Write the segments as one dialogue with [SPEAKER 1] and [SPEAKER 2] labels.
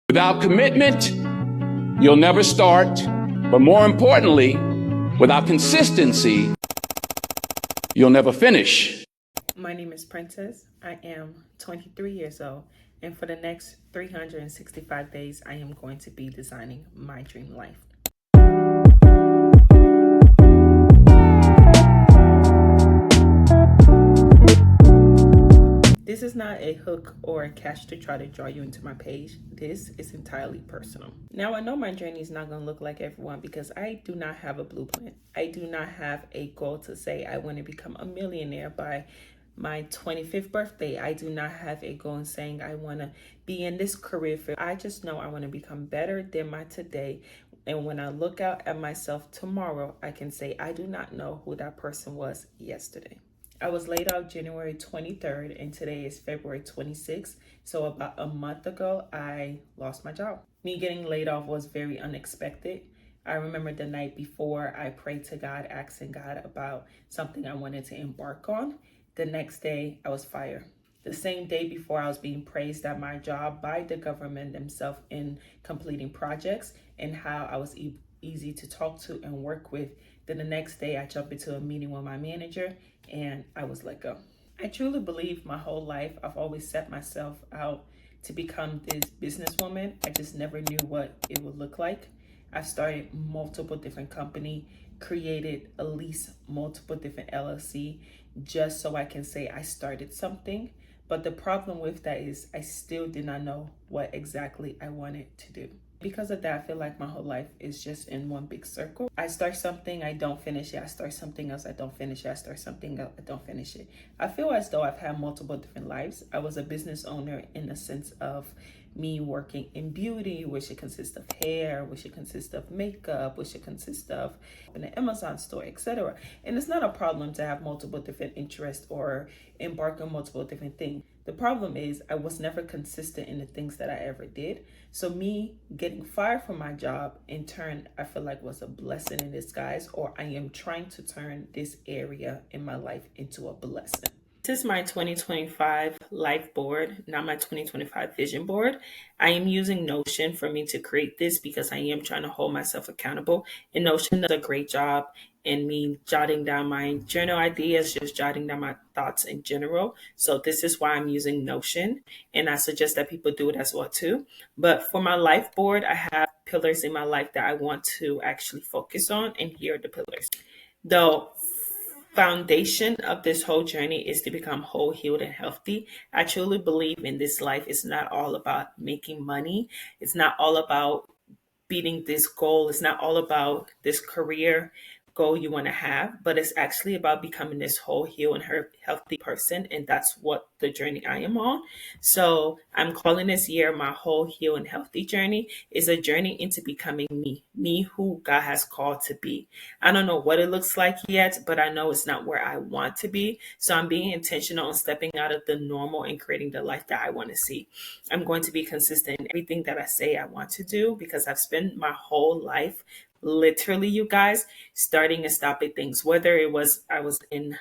[SPEAKER 1] Without commitment, you'll never start. But more importantly, without consistency, you'll never finish.
[SPEAKER 2] My name is Princess. I am 23 years old, and for the next 365 days, I am going to be designing my dream life. This is not a hook or a catch to try to draw you into my page. This is entirely personal. Now, I know my journey is not going to look like everyone because I do not have a blueprint. I do not have a goal to say I want to become a millionaire by my 25th birthday. I do not have a goal in saying I want to be in this career field. I just know I want to become better than my today. And when I look out at myself tomorrow, I can say I do not know who that person was yesterday. I was laid off January 23rd and today is February 26th. So about a month ago, I lost my job. Me getting laid off was very unexpected. I remember the night before I prayed to God, asking God about something I wanted to embark on. The next day, I was fired. The same day before, I was being praised at my job by the government themselves in completing projects and how I was easy to talk to and work with. Then the next day, I jumped into a meeting with my manager and I was let go. I truly believe my whole life, I've always set myself out to become this businesswoman. I just never knew what it would look like. I've started multiple different companies, created at least multiple different LLC, just so I can say I started something. But the problem with that is I still did not know what exactly I wanted to do. Because of that, I feel like my whole life is just in one big circle. I start something, I don't finish it. I start something else, I don't finish it. I start something else, I don't finish it. I feel as though I've had multiple different lives. I was a business owner in the sense of me working in beauty, which it consists of hair, which it consists of makeup, which it consists of an Amazon store, etc. And it's not a problem to have multiple different interests or embark on multiple different things. The problem is I was never consistent in the things that I ever did. So me getting fired from my job in turn, I feel like was a blessing in disguise, or I am trying to turn this area in my life into a blessing. This is my 2025 life board, not my 2025 vision board. I am using Notion for me to create this because I am trying to hold myself accountable. And Notion does a great job in me jotting down my journal ideas, just jotting down my thoughts in general. So this is why I'm using Notion. And I suggest that people do it as well too. But for my life board, I have pillars in my life that I want to actually focus on. And here are the pillars. The foundation of this whole journey is to become whole, healed, and healthy. I truly believe in this life. It's not all about making money. It's not all about beating this goal. It's not all about this career goal you want to have, but it's actually about becoming this whole, healed, and healthy person. And that's what the journey I am on. So I'm calling this year my whole, healed, and healthy journey. Is a journey into becoming me who God has called to be. I don't know what it looks like yet, but I know it's not where I want to be. So I'm being intentional on stepping out of the normal and creating the life that I want to see. I'm going to be consistent in everything that I say I want to do because I've spent my whole life, literally, you guys, starting and stopping things. Whether it was I was in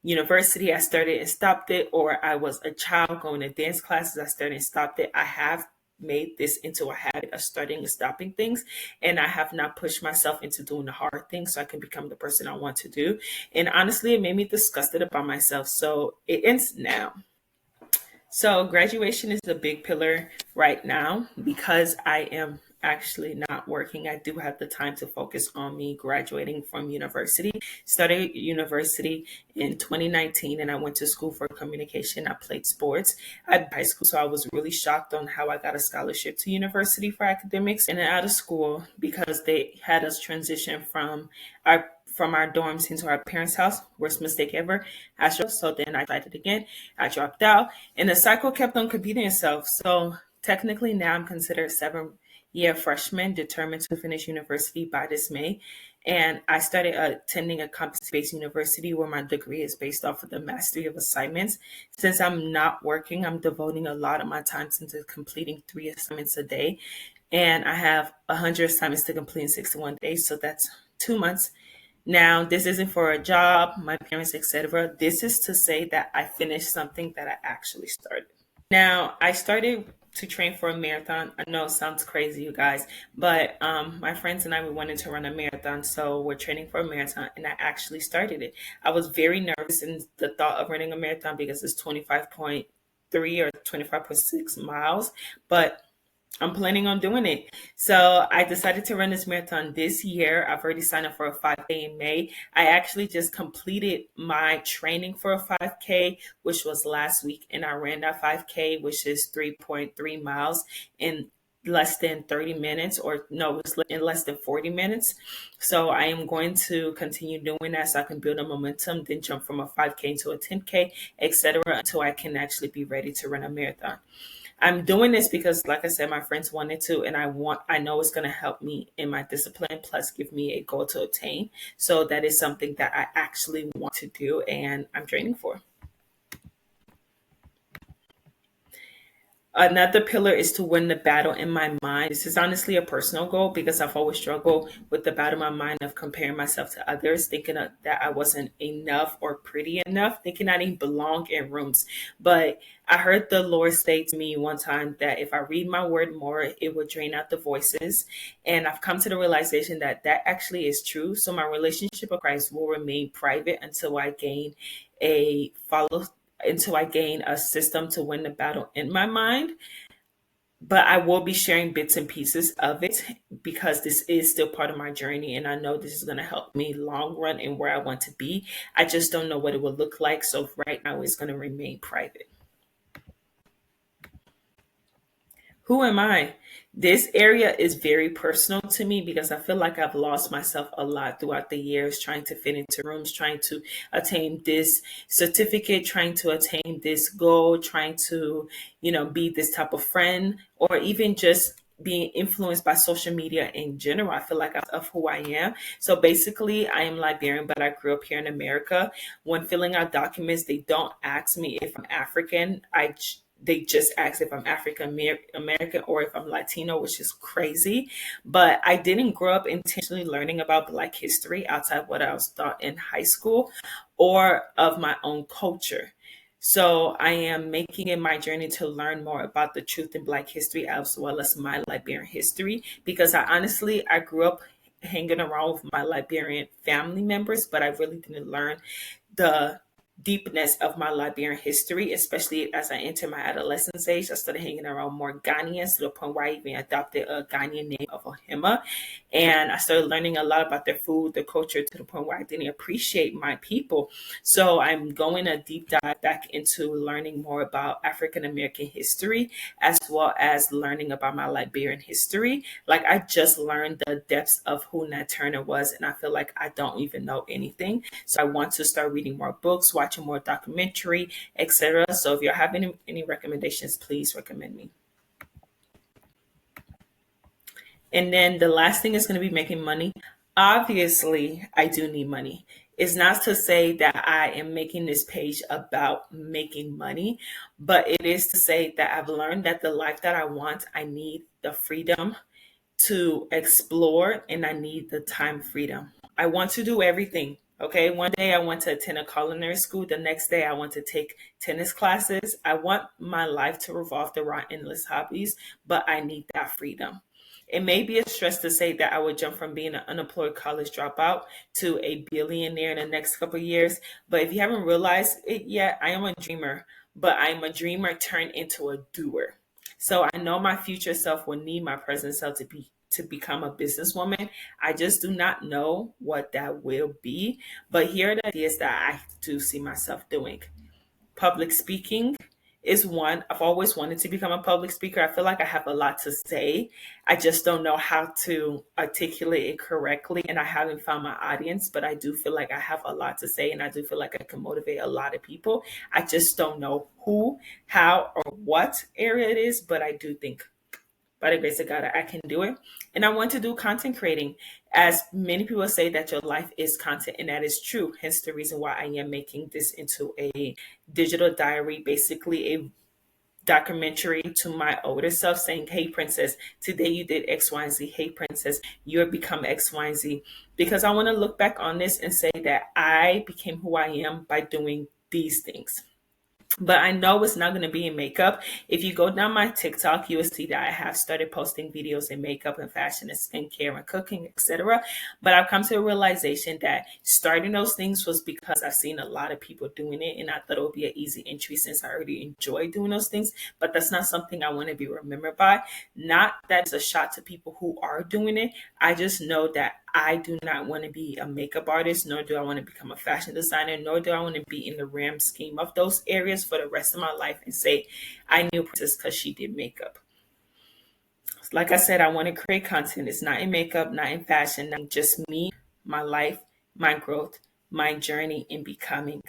[SPEAKER 2] university, I started and stopped it, or I was a child going to dance classes, I started and stopped it. I have made this into a habit of starting and stopping things, and I have not pushed myself into doing the hard things so I can become the person I want to do. And honestly, it made me disgusted about myself. So it ends now. So graduation is a big pillar right now because I am actually not working. I do have the time to focus on me graduating from university. Started university in 2019 and I went to school for communication. I played sports at high school. So I was really shocked on how I got a scholarship to university for academics and then out of school because they had us transition from our dorms into our parents' house. Worst mistake ever. So then I tried it again. I dropped out and the cycle kept on repeating itself. So technically now I'm considered a 7-year freshman determined to finish university by this May. And I started attending a competency-based university where my degree is based off of the mastery of assignments. Since I'm not working, I'm devoting a lot of my time into completing 3 assignments a day. And I have 100 assignments to complete in 61 days. So that's 2 months. Now, this isn't for a job, my parents, etc. This is to say that I finished something that I actually started. Now, I started to train for a marathon. I know it sounds crazy, you guys, but my friends and I, we wanted to run a marathon. So we're training for a marathon, and I actually started it. I was very nervous in the thought of running a marathon because it's 25.3 or 25.6 miles, but I'm planning on doing it. So I decided to run this marathon this year. I've already signed up for a 5K in May. I actually just completed my training for a 5K, which was last week, and I ran that 5K, which is 3.3 miles in less than 30 minutes, or no, it's in less than 40 minutes. So I am going to continue doing that so I can build a momentum, then jump from a 5K to a 10K, etc., until I can actually be ready to run a marathon. I'm doing this because, like I said, my friends wanted to, and I know it's going to help me in my discipline, plus give me a goal to attain. So that is something that I actually want to do, and I'm training for. Another pillar is to win the battle in my mind. This is honestly a personal goal because I've always struggled with the battle in my mind of comparing myself to others, thinking that I wasn't enough or pretty enough, thinking I didn't belong in rooms. But I heard the Lord say to me one time that if I read my word more, it would drain out the voices. And I've come to the realization that that actually is true. So my relationship with Christ will remain private a follow until I gain a system to win the battle in my mind. But I will be sharing bits and pieces of it because this is still part of my journey. And I know this is going to help me long run and where I want to be. I just don't know what it will look like. So right now it's going to remain private. Who am I? This area is very personal to me because I feel like I've lost myself a lot throughout the years trying to fit into rooms, trying to attain this certificate, trying to attain this goal, trying to, be this type of friend, or even just being influenced by social media in general. I feel like of who I am. So basically, I am Liberian, but I grew up here in America. When filling out documents, they don't ask me if I'm African. They just ask if I'm African American or if I'm Latino, which is crazy. But I didn't grow up intentionally learning about Black history outside what I was taught in high school or of my own culture. So I am making it my journey to learn more about the truth in Black history as well as my Liberian history, because I grew up hanging around with my Liberian family members, but I really didn't learn the deepness of my Liberian history, especially as I entered my adolescence age. I started hanging around more Ghanaians to the point where I even adopted a Ghanaian name of Ohima. And I started learning a lot about their food, their culture, to the point where I didn't appreciate my people. So I'm going a deep dive back into learning more about African American history, as well as learning about my Liberian history. Like, I just learned the depths of who Nat Turner was, and I feel like I don't even know anything. So I want to start reading more books, watching more documentary, etc. So if you're having any recommendations, please recommend me. And then the last thing is going to be making money. Obviously, I do need money. It's not to say that I am making this page about making money, but it is to say that I've learned that the life that I want, I need the freedom to explore, and I need the time freedom. I want to do everything. Okay, one day I want to attend a culinary school. The next day I want to take tennis classes. I want my life to revolve around endless hobbies, but I need that freedom. It may be a stress to say that I would jump from being an unemployed college dropout to a billionaire in the next couple of years. But if you haven't realized it yet, I am a dreamer, but I'm a dreamer turned into a doer. So I know my future self will need my present self to become a businesswoman. I just do not know what that will be. But here are the ideas that I do see myself doing. Public speaking is one. I've always wanted to become a public speaker. I feel like I have a lot to say. I just don't know how to articulate it correctly, and I haven't found my audience, but I do feel like I have a lot to say, and I do feel like I can motivate a lot of people. I just don't know who, how, or what area it is, but I do think by the grace of God, I can do it. And I want to do content creating. As many people say that your life is content, and that is true. Hence the reason why I am making this into a digital diary, basically a documentary to my older self saying, hey, princess, today you did X, Y, and Z. Hey, princess, you have become X, Y, and Z. Because I want to look back on this and say that I became who I am by doing these things. But I know it's not going to be in makeup. If you go down my TikTok, you will see that I have started posting videos in makeup and fashion and skincare and cooking, etc. But I've come to a realization that starting those things was because I've seen a lot of people doing it, and I thought it would be an easy entry since I already enjoy doing those things. But that's not something I want to be remembered by. Not that it's a shot to people who are doing it. I just know that I do not want to be a makeup artist, nor do I want to become a fashion designer, nor do I want to be in the RAM scheme of those areas for the rest of my life and say, I knew Princess because she did makeup. Like I said, I want to create content. It's not in makeup, not in fashion, not just me, my life, my growth, my journey in becoming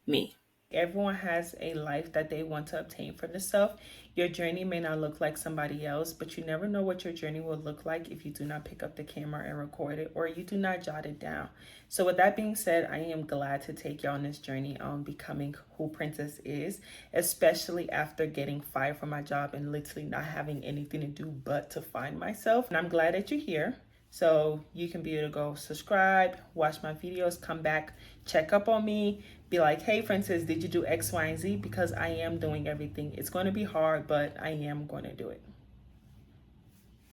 [SPEAKER 2] me. Everyone has a life that they want to obtain for themselves. Your journey may not look like somebody else, but you never know what your journey will look like if you do not pick up the camera and record it, or you do not jot it down. So with that being said, I am glad to take you on this journey on becoming who Princess is, especially after getting fired from my job and literally not having anything to do but to find myself. And I'm glad that you're here. So you can be able to go subscribe, watch my videos, come back, check up on me, be like, hey, Princess, did you do X, Y, and Z? Because I am doing everything. It's going to be hard, but I am going to do it.